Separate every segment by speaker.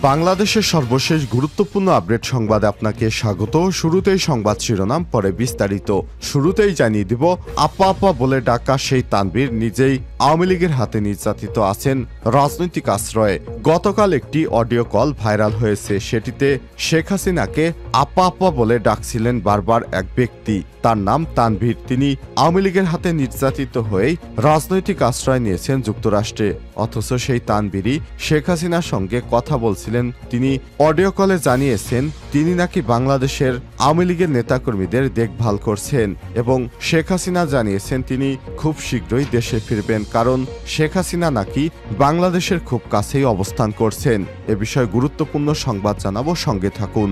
Speaker 1: বাংলাদেশের সর্বশেষ গুরুত্বপূর্ণ আপডেট সংবাদে আপনাকে স্বাগত। শুরুতেই সংবাদ শিরোনাম, পরে বিস্তারিত। শুরুতেই জানিয়ে দিব, আপা আপা বলে ডাকা সেই তানভীর নিজেই আওয়ামী লীগের হাতে নির্যাতিত আছেন রাজনৈতিক আশ্রয়ে। গতকাল একটি অডিও কল ভাইরাল হয়েছে। সেটিতে শেখ হাসিনাকে আপা আপা বলে ডাকছিলেন বারবার এক ব্যক্তি। তার নাম তানভীর। তিনি আওয়ামী লীগের হাতে নির্যাতিত হয়েই রাজনৈতিক আশ্রয় নিয়েছেন যুক্তরাষ্ট্রে। অথচ সেই তানভীরই শেখ হাসিনার সঙ্গে কথা বলছিলেন। তিনি অডিও কলে জানিয়েছেন তিনি নাকি বাংলাদেশের আওয়ামী লীগের নেতাকর্মীদের দেখভাল করছেন এবং শেখ হাসিনা জানিয়েছেন তিনি খুব শীঘ্রই দেশে ফিরবেন, কারণ শেখ হাসিনা নাকি বাংলাদেশের খুব কাছেই অবস্থান করছেন। এ বিষয়ে গুরুত্বপূর্ণ সংবাদ জানাবো, সঙ্গে থাকুন।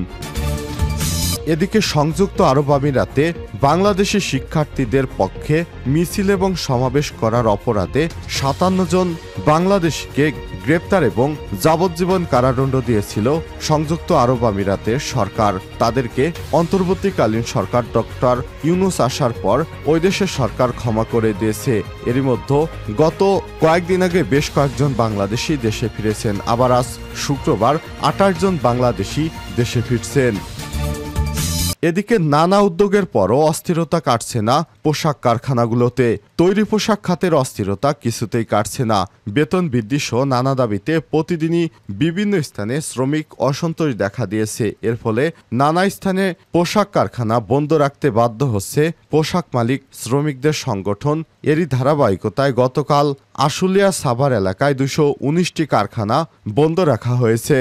Speaker 1: এদিকে সংযুক্ত আরব আমিরাতে বাংলাদেশি শিক্ষার্থীদের পক্ষে মিছিল এবং সমাবেশ করার অপরাধে 57 জন বাংলাদেশিকে গ্রেপ্তার এবং যাবজ্জীবন কারাদণ্ড দিয়েছিল সংযুক্ত আরব আমিরাতের সরকার। তাদেরকে অন্তর্বর্তীকালীন সরকার ডক্টর ইউনূস আসার পর ওই দেশের সরকার ক্ষমা করে দিয়েছে। এরই মধ্যে গত কয়েকদিন আগে বেশ কয়েকজন বাংলাদেশি দেশে ফিরেছেন। আবার আজ শুক্রবার 28 জন বাংলাদেশি দেশে ফিরছেন। এদিকে নানা উদ্যোগের পরও অস্থিরতা কাটছে না পোশাক কারখানাগুলোতে। তৈরি পোশাক খাতের অস্থিরতা কিছুতেই কাটছে না। বেতন বৃদ্ধি সহ নানা দাবিতে প্রতিদিনই বিভিন্ন স্থানে শ্রমিক অসন্তোষ দেখা দিয়েছে। এর ফলে নানা স্থানে পোশাক কারখানা বন্ধ রাখতে বাধ্য হচ্ছে পোশাক মালিক শ্রমিকদের সংগঠন। এরই ধারাবাহিকতায় গতকাল আশুলিয়া সাভার এলাকায় 219টি কারখানা বন্ধ রাখা হয়েছে।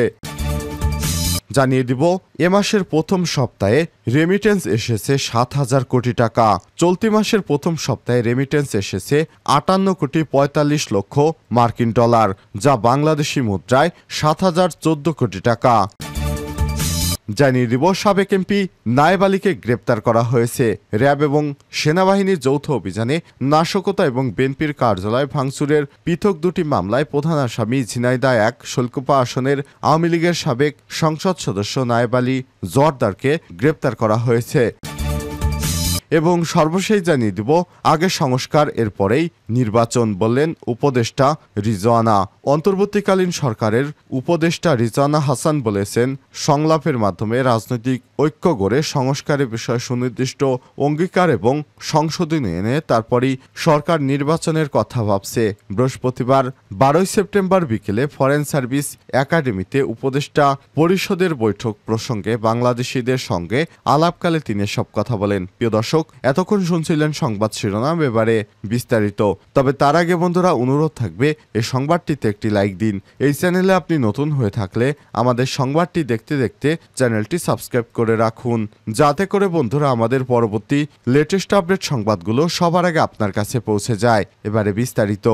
Speaker 1: জানিয়ে দিব, এ মাসের প্রথম সপ্তাহে রেমিটেন্স এসেছে 7,000 কোটি টাকা। চলতি মাসের প্রথম সপ্তাহে রেমিটেন্স এসেছে 58 কোটি 45 লক্ষ মার্কিন ডলার, যা বাংলাদেশি মুদ্রায় 7,014 কোটি টাকা। জানিয়ে দিব, সাবেক এমপি নায়েব আলীকে গ্রেপ্তার করা হয়েছে। র্যাব এবং সেনাবাহিনীর যৌথ অভিযানে নাশকতা এবং বিএনপির কার্যালয় ভাঙচুরের পৃথক দুটি মামলায় প্রধান আসামি ঝিনাইদহ 1 শৈলকুপা আসনের আওয়ামী লীগের সাবেক সংসদ সদস্য নায়েব আলী জোয়ারদারকে গ্রেপ্তার করা হয়েছে। এবং সর্বশেষ জানিয়ে দিব, আগে সংস্কার এর পরেই নির্বাচন বললেন উপদেষ্টা রিজওয়ানা। অন্তর্বর্তীকালীন সরকারের উপদেষ্টা রিজওয়ানা হাসান বলেছেন, সংলাপের মাধ্যমে রাজনৈতিক ঐক্য গড়ে সংস্কারের বিষয়ে সুনির্দিষ্ট অঙ্গীকার এবং সংশোধনী এনে তারপরই সরকার নির্বাচনের কথা ভাবছে। বৃহস্পতিবার 12 সেপ্টেম্বর বিকেলে ফরেন সার্ভিস একাডেমিতে উপদেষ্টা পরিষদের বৈঠক প্রসঙ্গে বাংলাদেশিদের সঙ্গে আলাপকালে তিনি সব কথা বলেন। প্রিয় দর্শক, এতক্ষণ শুনছিলেন সংবাদ শিরোনাম, এবারে বিস্তারিত। তবে তার আগে বন্ধুরা, অনুরোধ থাকবে এই সংবাদটিতে একটি লাইক দিন। এই চ্যানেলে আপনি নতুন হয়ে থাকলে আমাদের সংবাদটি দেখতে দেখতে চ্যানেলটি সাবস্ক্রাইব করে রাখুন, যাতে করে বন্ধুরা আমাদের পরবর্তী লেটেস্ট আপডেট সংবাদগুলো সবার আগে আপনার কাছে পৌঁছে যায়। এবারে বিস্তারিত।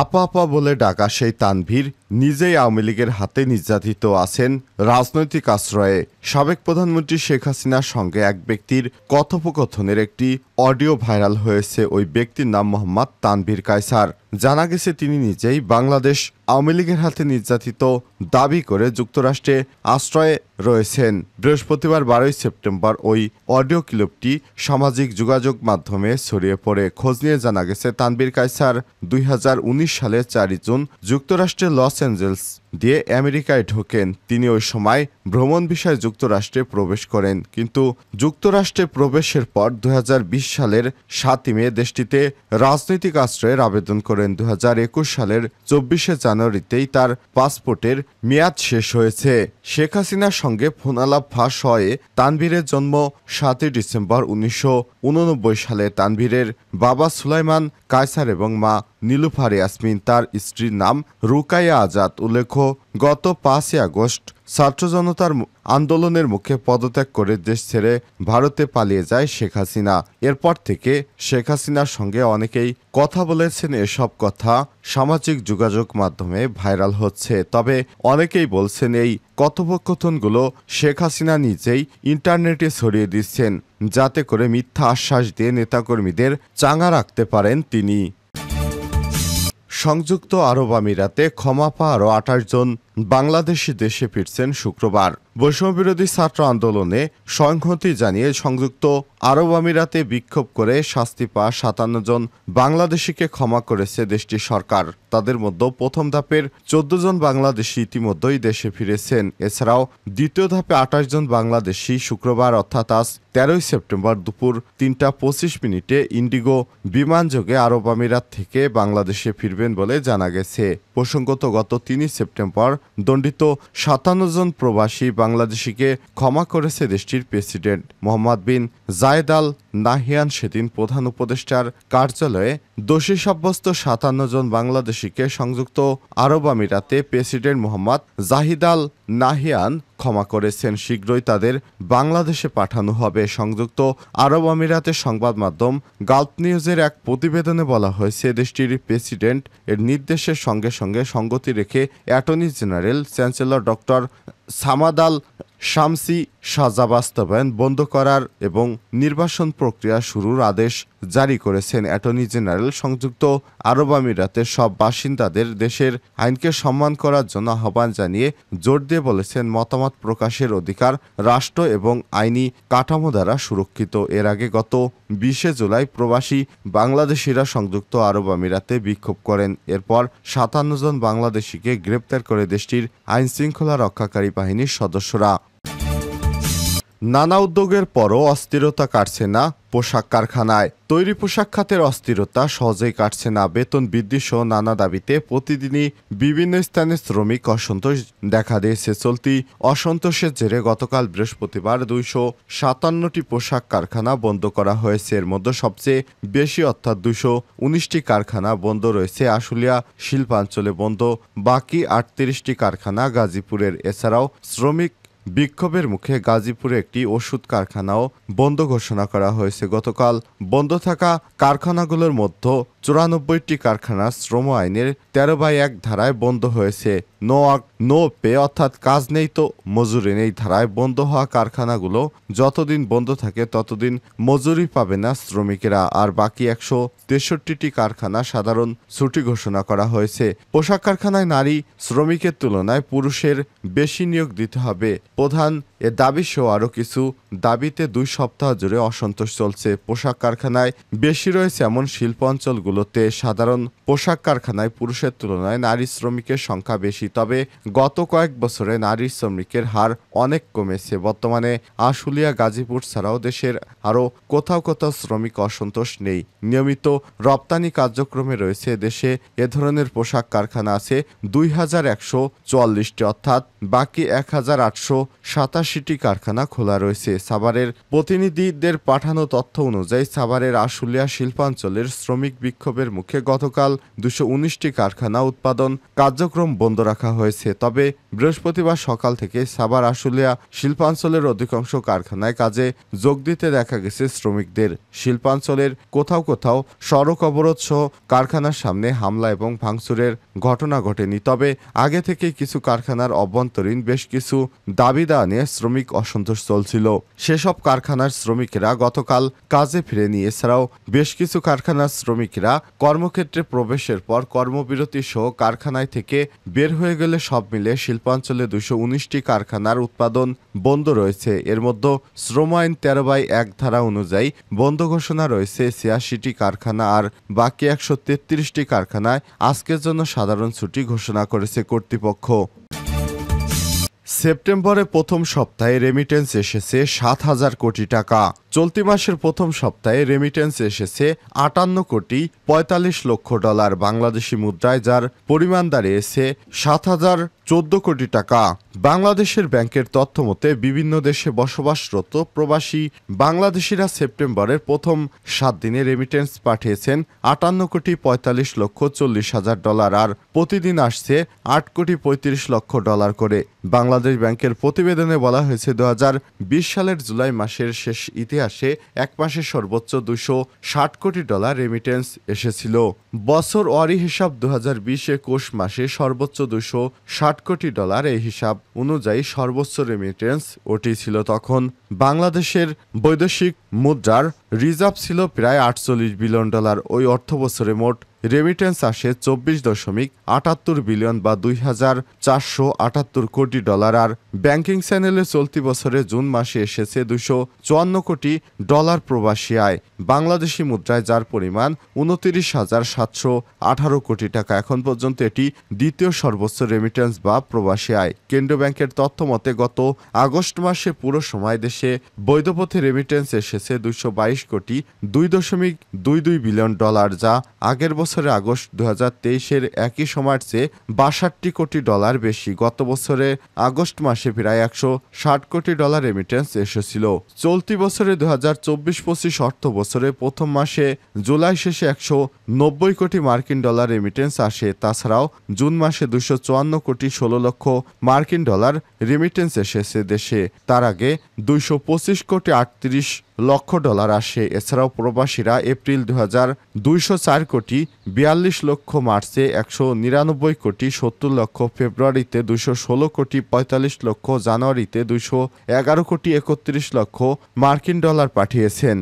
Speaker 1: আপা আপা বলে ডাকা সেই তানভীর নিজেই আওয়ামী লীগের হাতে নির্যাতিত আছেন রাজনৈতিক আশ্রয়ে। সাবেক প্রধানমন্ত্রী শেখ হাসিনার সঙ্গে এক ব্যক্তির কথোপকথনের একটি অডিও ভাইরাল হয়েছে। ওই ব্যক্তির নাম মোহাম্মদ তানভীর কায়সার। জানা গেছে তিনি নিজেই বাংলাদেশ আওয়ামী লীগের হাতে নির্যাতিত দাবি করে যুক্তরাষ্ট্রে আশ্রয়ে রয়েছেন। বৃহস্পতিবার 12 সেপ্টেম্বর ওই অডিও ক্লিপটি সামাজিক যোগাযোগ মাধ্যমে ছড়িয়ে পড়ে। খোঁজ নিয়ে জানা গেছে তানভীর কায়সার 2019 সালের 4 জুন যুক্তরাষ্ট্রের লস অ্যাঞ্জেলস দিয়ে আমেরিকায় ঢোকেন। তিনি ওই সময় ভ্রমণ বিষয়ে যুক্তরাষ্ট্রে প্রবেশ করেন, কিন্তু যুক্তরাষ্ট্রে প্রবেশের পর 2020 সালের 7 মে দেশটিতে রাজনৈতিক আশ্রয়ের আবেদন করেন। 2021 সালের 24 জানুয়ারিতেই তার পাসপোর্টের মেয়াদ শেষ হয়েছে। শেখ হাসিনার সঙ্গে ফোনালাপ ফাঁস হয়ে তানভীরের জন্ম 7 ডিসেম্বর 1989 সালে। তানভীরের বাবা সুলাইমান কায়সার এবং মা নীলুফার ইয়াসমিন। তার স্ত্রীর নাম রুকাইয়া আজাদ। উল্লেখ্য, গত 5 আগস্ট ছাত্র জনতার আন্দোলনের মুখে পদত্যাগ করে দেশ ছেড়ে ভারতে পালিয়ে যায় শেখ হাসিনা। এরপর থেকে শেখ হাসিনার সঙ্গে অনেকেই কথা বলেছেন। এসব কথা সামাজিক যোগাযোগ মাধ্যমে ভাইরাল হচ্ছে। তবে অনেকেই বলছেন এই কথোপকথনগুলো শেখ হাসিনা নিজেই ইন্টারনেটে ছড়িয়ে দিচ্ছেন, যাতে করে মিথ্যা আশ্বাস দিয়ে নেতাকর্মীদের চাঙা রাখতে পারেন তিনি। সংযুক্ত আরব আমিরাতে ক্ষমা পাওয়া আরও 28 জন বাংলাদেশি দেশে ফিরছেন শুক্রবার। বৈষম্যবিরোধী ছাত্র আন্দোলনে সংহতি জানিয়ে সংযুক্ত আরব আমিরাতে বিক্ষোভ করে শাস্তি পাওয়া ৫৭ জন বাংলাদেশিকে ক্ষমা করেছে দেশটির সরকার। তাদের মধ্যে প্রথম ধাপের ১৪ জন বাংলাদেশি ইতিমধ্যেই দেশে ফিরেছেন। এছাড়াও দ্বিতীয় ধাপে ২৮ জন বাংলাদেশি শুক্রবার অর্থাৎ আজ ১৩ই সেপ্টেম্বর দুপুর ৩টা ২৫ মিনিটে ইন্ডিগো বিমানযোগে আরব আমিরাত থেকে বাংলাদেশে ফিরবেন বলে জানা গেছে। প্রসঙ্গত গত ৩ সেপ্টেম্বর দণ্ডিত ৫৭ জন প্রবাসী বাংলাদেশিকে ক্ষমা করেছে দেশটির প্রেসিডেন্ট মোহাম্মদ বিন জায়েদ আল নাহিয়ান। সেদিন প্রধান উপদেষ্টার কার্যালয়ে দোষী সাব্যস্ত ৫৭ জন বাংলাদেশিকে সংযুক্ত আরব আমিরাতে প্রেসিডেন্ট মোহাম্মদ জাহিদ আল নাহিয়ান ক্ষমা করেছেন। শীঘ্রই তাদের বাংলাদেশে পাঠানো হবে। সংযুক্ত আরব আমিরাতের সংবাদ মাধ্যম গালফ নিউজের এক প্রতিবেদনে বলা হয়েছে, দেশটির প্রেসিডেন্ট এর নির্দেশের সঙ্গে সঙ্গে সঙ্গতি রেখে attorney general chancellor doctor Samad Al Shamsi সাজা বাস্তবায়ন বন্ধ করার এবং নির্বাসন প্রক্রিয়া শুরুর আদেশ জারি করেছেন। অ্যাটর্নি জেনারেল সংযুক্ত আরব আমিরাতের সব বাসিন্দাদের দেশের আইনকে সম্মান করার জন্য আহ্বান জানিয়ে জোর দিয়ে বলেছেন, মতামত প্রকাশের অধিকার রাষ্ট্র এবং আইনি কাঠামো দ্বারা সুরক্ষিত। এর আগে গত ২০ জুলাই প্রবাসী বাংলাদেশিরা সংযুক্ত আরব আমিরাতে বিক্ষোভ করেন। এরপর ৫৭ জন বাংলাদেশিকে গ্রেপ্তার করে দেশটির আইন শৃঙ্খলা রক্ষাকারী বাহিনীর সদস্যরা। নানা উদ্যোগের পরও অস্থিরতা কাটছে না পোশাক কারখানায়। তৈরি পোশাক খাতের অস্থিরতা সহজেই কাটছে না। বেতন বৃদ্ধি সহ নানা দাবিতে প্রতিদিনই বিভিন্ন স্থানে শ্রমিক অসন্তোষ দেখা দিয়েছে। চলতি অসন্তোষের জেরে গতকাল বৃহস্পতিবার ২৫৭টি পোশাক কারখানা বন্ধ করা হয়েছে। এর মধ্যে সবচেয়ে বেশি অর্থাৎ ২১৯টি কারখানা বন্ধ রয়েছে আশুলিয়া শিল্পাঞ্চলে, বন্ধ বাকি ৩৮টি কারখানা গাজীপুরের। এছাড়াও শ্রমিক বিক্ষোভের মুখে গাজীপুরে একটি ওষুধ কারখানাও বন্ধ ঘোষণা করা হয়েছে। গতকাল বন্ধ থাকা কারখানাগুলোর মধ্যে ৯৪টি কারখানা শ্রম আইনের ১৩/১ ধারায় বন্ধ হয়েছে। নো ওয়ার্ক নো পে অর্থাৎ কাজ নেই তো মজুরি নেই ধারায় বন্ধ হওয়া কারখানাগুলো যতদিন বন্ধ থাকে ততদিন মজুরি পাবে না শ্রমিকেরা। আর বাকি ১৬৩টি কারখানা সাধারণ ছুটি ঘোষণা করা হয়েছে। পোশাক কারখানায় নারী শ্রমিকের তুলনায় পুরুষের বেশি নিয়োগ দিতে হবে প্রধান এ দাবি সহ আরও কিছু দাবিতে ২ সপ্তাহ জুড়ে অসন্তোষ চলছে। পোশাক কারখানায় বেশি রয়েছে এমন শিল্প অঞ্চলগুলোতে সাধারণ পোশাক কারখানায় পুরুষের তুলনায় নারী শ্রমিকের সংখ্যা বেশি। তবে গত কয়েক বছরে নারী শ্রমিকের হার অনেক কমেছে। বর্তমানে আশুলিয়া গাজীপুর ছাড়াও দেশের আরও কোথাও কোথাও শ্রমিক অসন্তোষ নেই। নিয়মিত রপ্তানি কার্যক্রমে রয়েছে দেশে এ ধরনের পোশাক কারখানা আছে ২১৪৪টি অর্থাৎ বাকি ১৮৮৮টি কারখানা খোলা রয়েছে। সাভারের প্রতিনিধিদের পাঠানো তথ্য অনুযায়ী সাভারের আশুলিয়া শিল্পাঞ্চলের শ্রমিক বিক্ষোভের মুখে গতকাল ২১৯টি কারখানা উৎপাদন কার্যক্রম বন্ধ রাখা হয়েছে। তবে বৃহস্পতিবার সকাল থেকে সাভার আশুলিয়া শিল্পাঞ্চলের অধিকাংশ কারখানায় কাজে যোগ দিতে দেখা গেছে শ্রমিকদের। শিল্পাঞ্চলের কোথাও কোথাও সড়ক অবরোধ সহ কারখানার সামনে হামলা এবং ভাঙচুরের ঘটনা ঘটেনি। তবে আগে থেকেই কিছু কারখানার অভ্যন্তরীণ বেশ কিছু দাবি দেওয়া নিয়ে শ্রমিক অসন্তোষ চলছিল। সেসব কারখানার শ্রমিকেরা গতকাল কাজে ফিরেনি। এছাড়াও বেশ কিছু কারখানার শ্রমিকেরা কর্মক্ষেত্রে প্রবেশের পর কর্মবিরতি সহ কারখানায় থেকে বের হয়ে গেলে সব মিলে শিল্পাঞ্চলে ২১৯টি কারখানার উৎপাদন বন্ধ রয়েছে। এর মধ্যে শ্রম আইন ১৩/১ ধারা অনুযায়ী বন্ধ ঘোষণা রয়েছে ৮৬টি কারখানা। আর বাকি ১৩৩টি কারখানায় আজকের জন্য সাধারণ ছুটি ঘোষণা করেছে কর্তৃপক্ষ। সেপ্টেম্বরে প্রথম সপ্তাহে রেমিটেন্স এসেছে ৭,০০০ কোটি টাকা। চলতি মাসের প্রথম সপ্তাহে রেমিটেন্স এসেছে ৫৮,৪৫,০০,০০০ বাংলাদেশি মুদ্রায়, যার পরিমাণ দাঁড়িয়েছে ৭,০১৪ কোটি টাকা। বাংলাদেশের ব্যাংকের তথ্য মতে বিভিন্ন দেশে বসবাসরত প্রবাসী বাংলাদেশিরা সেপ্টেম্বরের প্রথম ৭ দিনে রেমিটেন্স পাঠিয়েছেন ৫৮,৪৫,৪০,০০০ আর প্রতিদিন আসছে ৮,৩৫,০০,০০০ করে। বাংলাদেশ ব্যাংকের প্রতিবেদনে বলা হয়েছে ২০২০ সালের জুলাই মাসের শেষ ইতিহাসে এক মাসে সর্বোচ্চ $260 কোটি রেমিটেন্স এসেছিল। বছর ওয়ারি হিসাব ২০২০-২১ মাসে সর্বোচ্চ $260 কোটি। এই হিসাব অনুযায়ী সর্বোচ্চ রেমিটেন্স ওটি ছিল। তখন বাংলাদেশের বৈদেশিক মুদ্রার রিজার্ভ ছিল প্রায় $৪৮ বিলিয়ন। ওই অর্থবছরে মোট রেমিটেন্স আসে 24.78 বিলিয়ন বা 2,478 কোটি ডলার। আর ব্যাংকিং চ্যানেলে চলতি বছরে জুন মাসে এসেছে 254 কোটি ডলার প্রবাসী আয় বাংলাদেশি মুদ্রায়, যার পরিমাণ 29,718 কোটি টাকা। এখন পর্যন্ত এটি দ্বিতীয় সর্বোচ্চ রেমিটেন্স বা প্রবাসী আয়। কেন্দ্রীয় ব্যাংকের তথ্য মতে গত আগস্ট মাসে পুরো সময় দেশে বৈধপথে রেমিটেন্স এসেছে 222 কোটি 2.22 বিলিয়ন ডলার, যা আগের বছরে আগস্ট 2023-এর একই সময়ের চেয়ে 62 কোটি ডলার বেশি। গত বছরে আগস্ট মাসে প্রায় 160 কোটি ডলার রেমিটেন্স এসেছিল। চলতি বছরে 2024-25 অর্থ বছরে প্রথম মাসে জুলাই শেষে 190 কোটি মার্কিন ডলার রেমিটেন্স আসে। তাছাড়াও জুন মাসে 254 কোটি 16 লক্ষ মার্কিন ডলার রেমিটেন্স এসেছে দেশে। তার আগে 225 কোটি 38 লক্ষ ডলার আসে। এছাড়াও প্রবাসীরা এপ্রিল 204 কোটি 42 লক্ষ, মার্চে 199 কোটি 70 লক্ষ, ফেব্রুয়ারিতে 216 কোটি 45 লক্ষ, জানুয়ারিতে 211 কোটি 31 লক্ষ মার্কিন ডলার পাঠিয়েছেন।